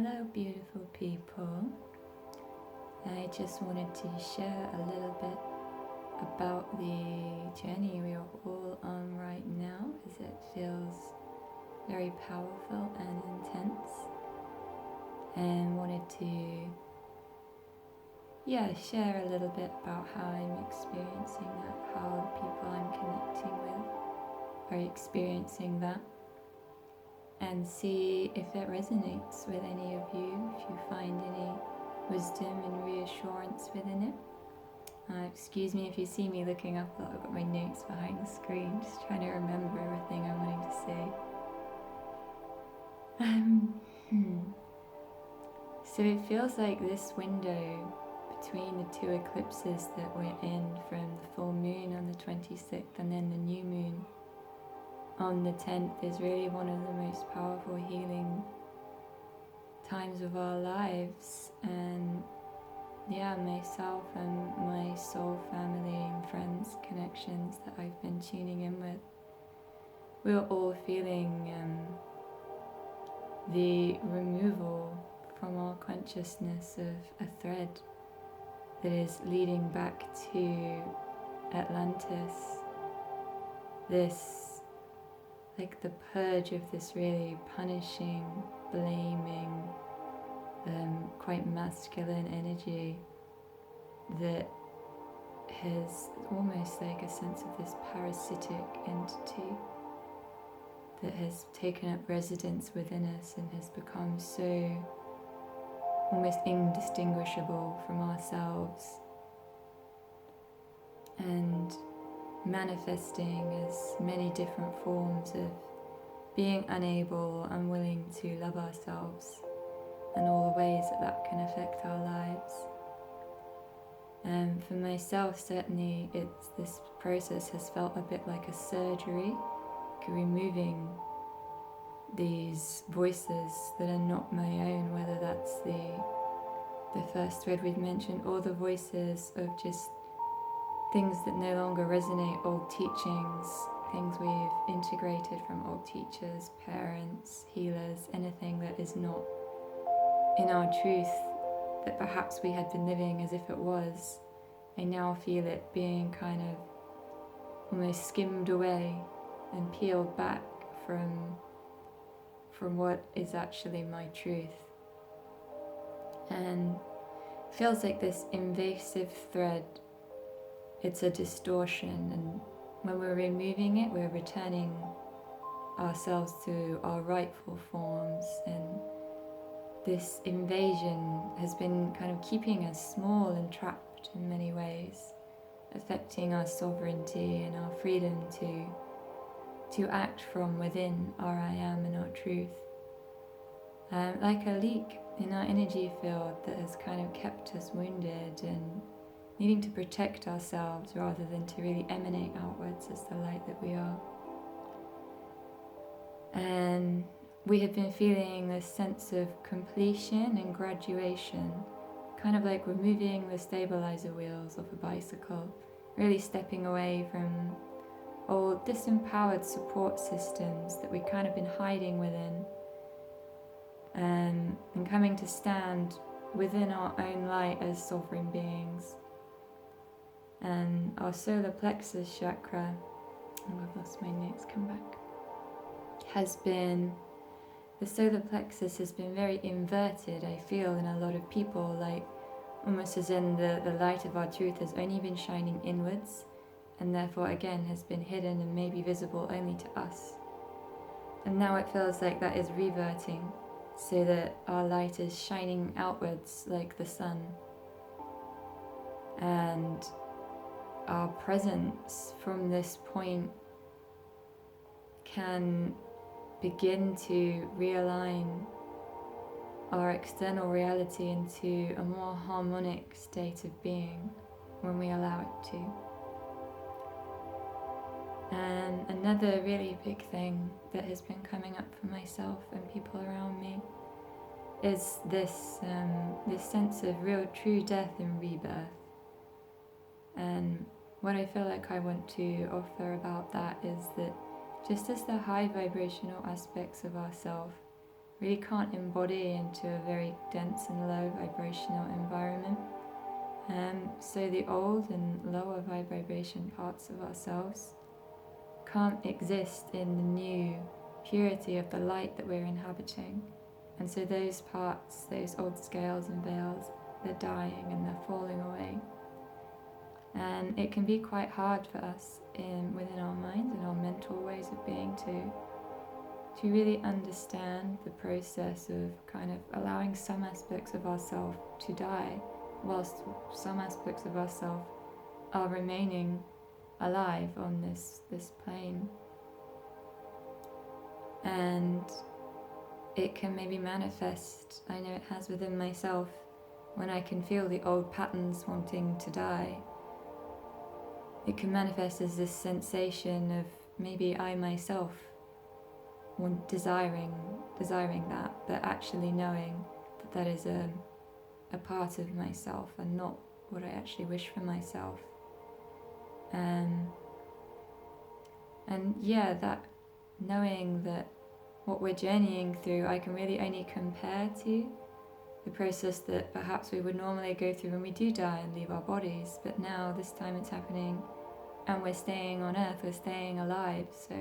Hello beautiful people. I just wanted to share a little bit about the journey we are all on right now, as it feels very powerful and intense, and wanted to share a little bit about how I'm experiencing that, how the people I'm connecting with are experiencing that, and see if it resonates with any of you, if you find any wisdom and reassurance within it. Excuse me if you see me looking up, I've got my notes behind the screen, just trying to remember everything I'm wanting to say. So it feels like this window between the two eclipses that we're in, from the full moon on the 26th and then the new moon on the 10th, is really one of the most powerful healing times of our lives. And myself and my soul family and friends connections that I've been tuning in with, we're all feeling the removal from our consciousness of a thread that is leading back to Atlantis. This, like the purge of this really punishing, blaming, quite masculine energy that has almost like a sense of this parasitic entity that has taken up residence within us and has become so almost indistinguishable from ourselves, and manifesting as many different forms of being unable, unwilling to love ourselves, and all the ways that can affect our lives. And for myself, certainly, this process has felt a bit like a surgery, removing these voices that are not my own, whether that's the first thread we've mentioned, or the voices of just things that no longer resonate, old teachings, things we've integrated from old teachers, parents, healers, anything that is not in our truth, that perhaps we had been living as if it was. I now feel it being kind of almost skimmed away and peeled back from what is actually my truth. And it feels like this invasive thread. It's a distortion, and when we're removing it, we're returning ourselves to our rightful forms, and this invasion has been kind of keeping us small and trapped in many ways, affecting our sovereignty and our freedom to act from within our I am and our truth. Like a leak in our energy field that has kind of kept us wounded and needing to protect ourselves rather than to really emanate outwards as the light that we are. And we have been feeling this sense of completion and graduation, kind of like removing the stabilizer wheels off a bicycle, really stepping away from old disempowered support systems that we've kind of been hiding within, and coming to stand within our own light as sovereign beings. And our solar plexus chakra, I've lost my notes, come back, the solar plexus has been very inverted, I feel, in a lot of people, like almost as in the light of our truth has only been shining inwards, and therefore again has been hidden and maybe visible only to us. And now it feels like that is reverting, so that our light is shining outwards like the sun, and our presence from this point can begin to realign our external reality into a more harmonic state of being when we allow it to. And another really big thing that has been coming up for myself and people around me is this sense of real true death and rebirth. And what I feel like I want to offer about that is that just as the high vibrational aspects of ourself really can't embody into a very dense and low vibrational environment. So the old and lower vibration parts of ourselves can't exist in the new purity of the light that we're inhabiting. And so those parts, those old scales and veils, they're dying and they're falling away. And it can be quite hard for us within our minds and our mental ways of being to really understand the process of kind of allowing some aspects of ourselves to die, whilst some aspects of ourselves are remaining alive on this plane. And it can maybe manifest, I know it has within myself, when I can feel the old patterns wanting to die. It can manifest as this sensation of maybe I myself desiring that, but actually knowing that is a part of myself and not what I actually wish for myself. And yeah, that knowing that what we're journeying through, I can really only compare to the process that perhaps we would normally go through when we do die and leave our bodies. But now, this time it's happening and we're staying on earth, we're staying alive. So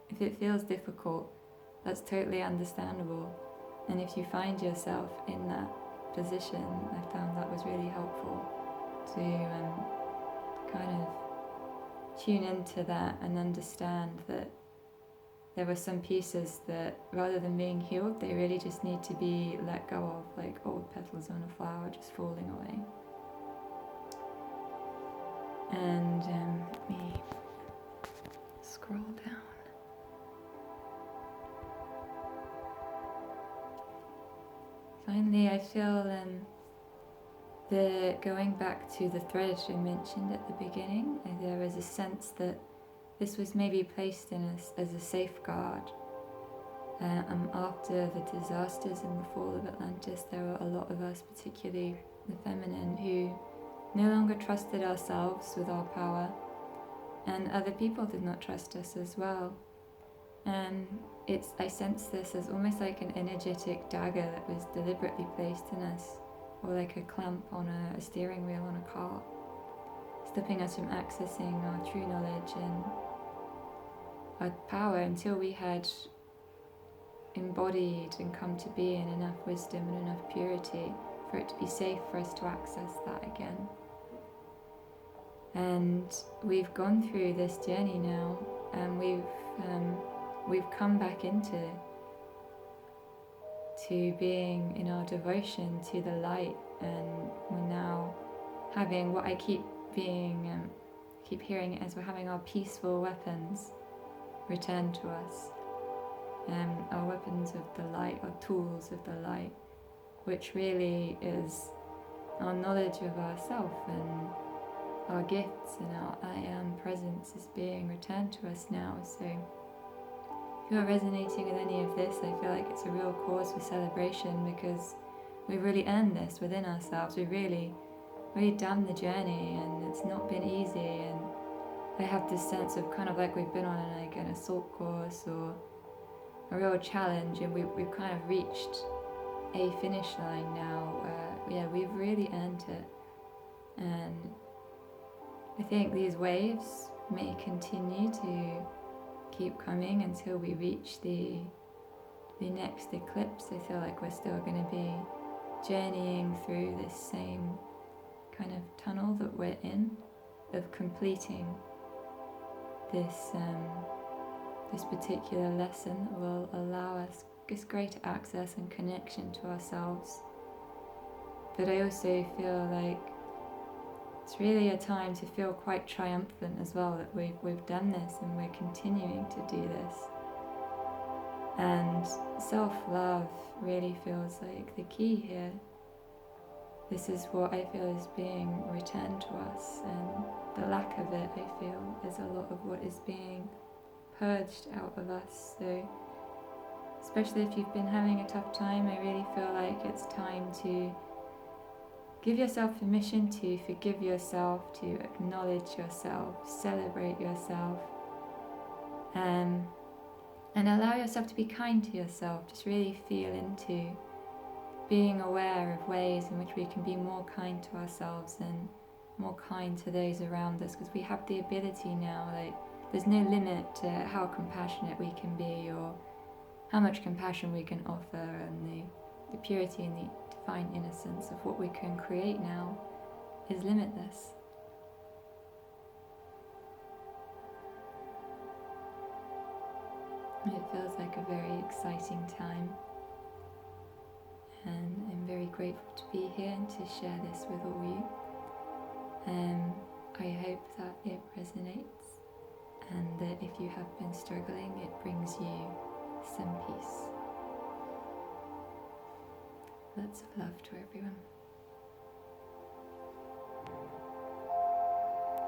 if it feels difficult, that's totally understandable. And if you find yourself in that position, I found that was really helpful to kind of tune into that and understand that there were some pieces that, rather than being healed, they really just need to be let go of, like old petals on a flower just falling away. And let me scroll down. Finally, I feel going back to the thread I mentioned at the beginning, there is a sense that this was maybe placed in us as a safeguard. After the disasters and the fall of Atlantis, there were a lot of us, particularly the feminine, who no longer trusted ourselves with our power, and other people did not trust us as well. And I sense this as almost like an energetic dagger that was deliberately placed in us, or like a clamp on a steering wheel on a car, stopping us from accessing our true knowledge and our power until we had embodied and come to be in enough wisdom and enough purity for it to be safe for us to access that again. And we've gone through this journey now, and we've come back into being in our devotion to the light, and we're now having what I keep hearing it as, we're having our peaceful weapons return to us, our weapons of the light, our tools of the light, which really is our knowledge of ourself and our gifts, and our I am presence is being returned to us now. So if you're resonating with any of this, I feel like it's a real cause for celebration, because we've really earned this within ourselves. We've really done the journey, and it's not been easy. And I have this sense of kind of like we've been on an assault course or a real challenge, and we've kind of reached a finish line now where we've really earned it. And I think these waves may continue to keep coming until we reach the next eclipse. I feel like we're still going to be journeying through this same kind of tunnel that we're in, of completing this particular lesson that will allow us this greater access and connection to ourselves. But I also feel like it's really a time to feel quite triumphant as well, that we've done this and we're continuing to do this. And self-love really feels like the key here. This is what I feel is being returned to us, and the lack of it, I feel, is a lot of what is being purged out of us. So especially if you've been having a tough time, I really feel like it's time to give yourself permission to forgive yourself, to acknowledge yourself, celebrate yourself. And allow yourself to be kind to yourself. Just really feel into being aware of ways in which we can be more kind to ourselves and more kind to those around us, because we have the ability now. Like, there's no limit to how compassionate we can be or how much compassion we can offer, and the purity and the divine innocence of what we can create now is limitless. It feels like a very exciting time, and I'm very grateful to be here and to share this with all you. I hope that it resonates, and that if you have been struggling, it brings you some peace. Lots of love to everyone.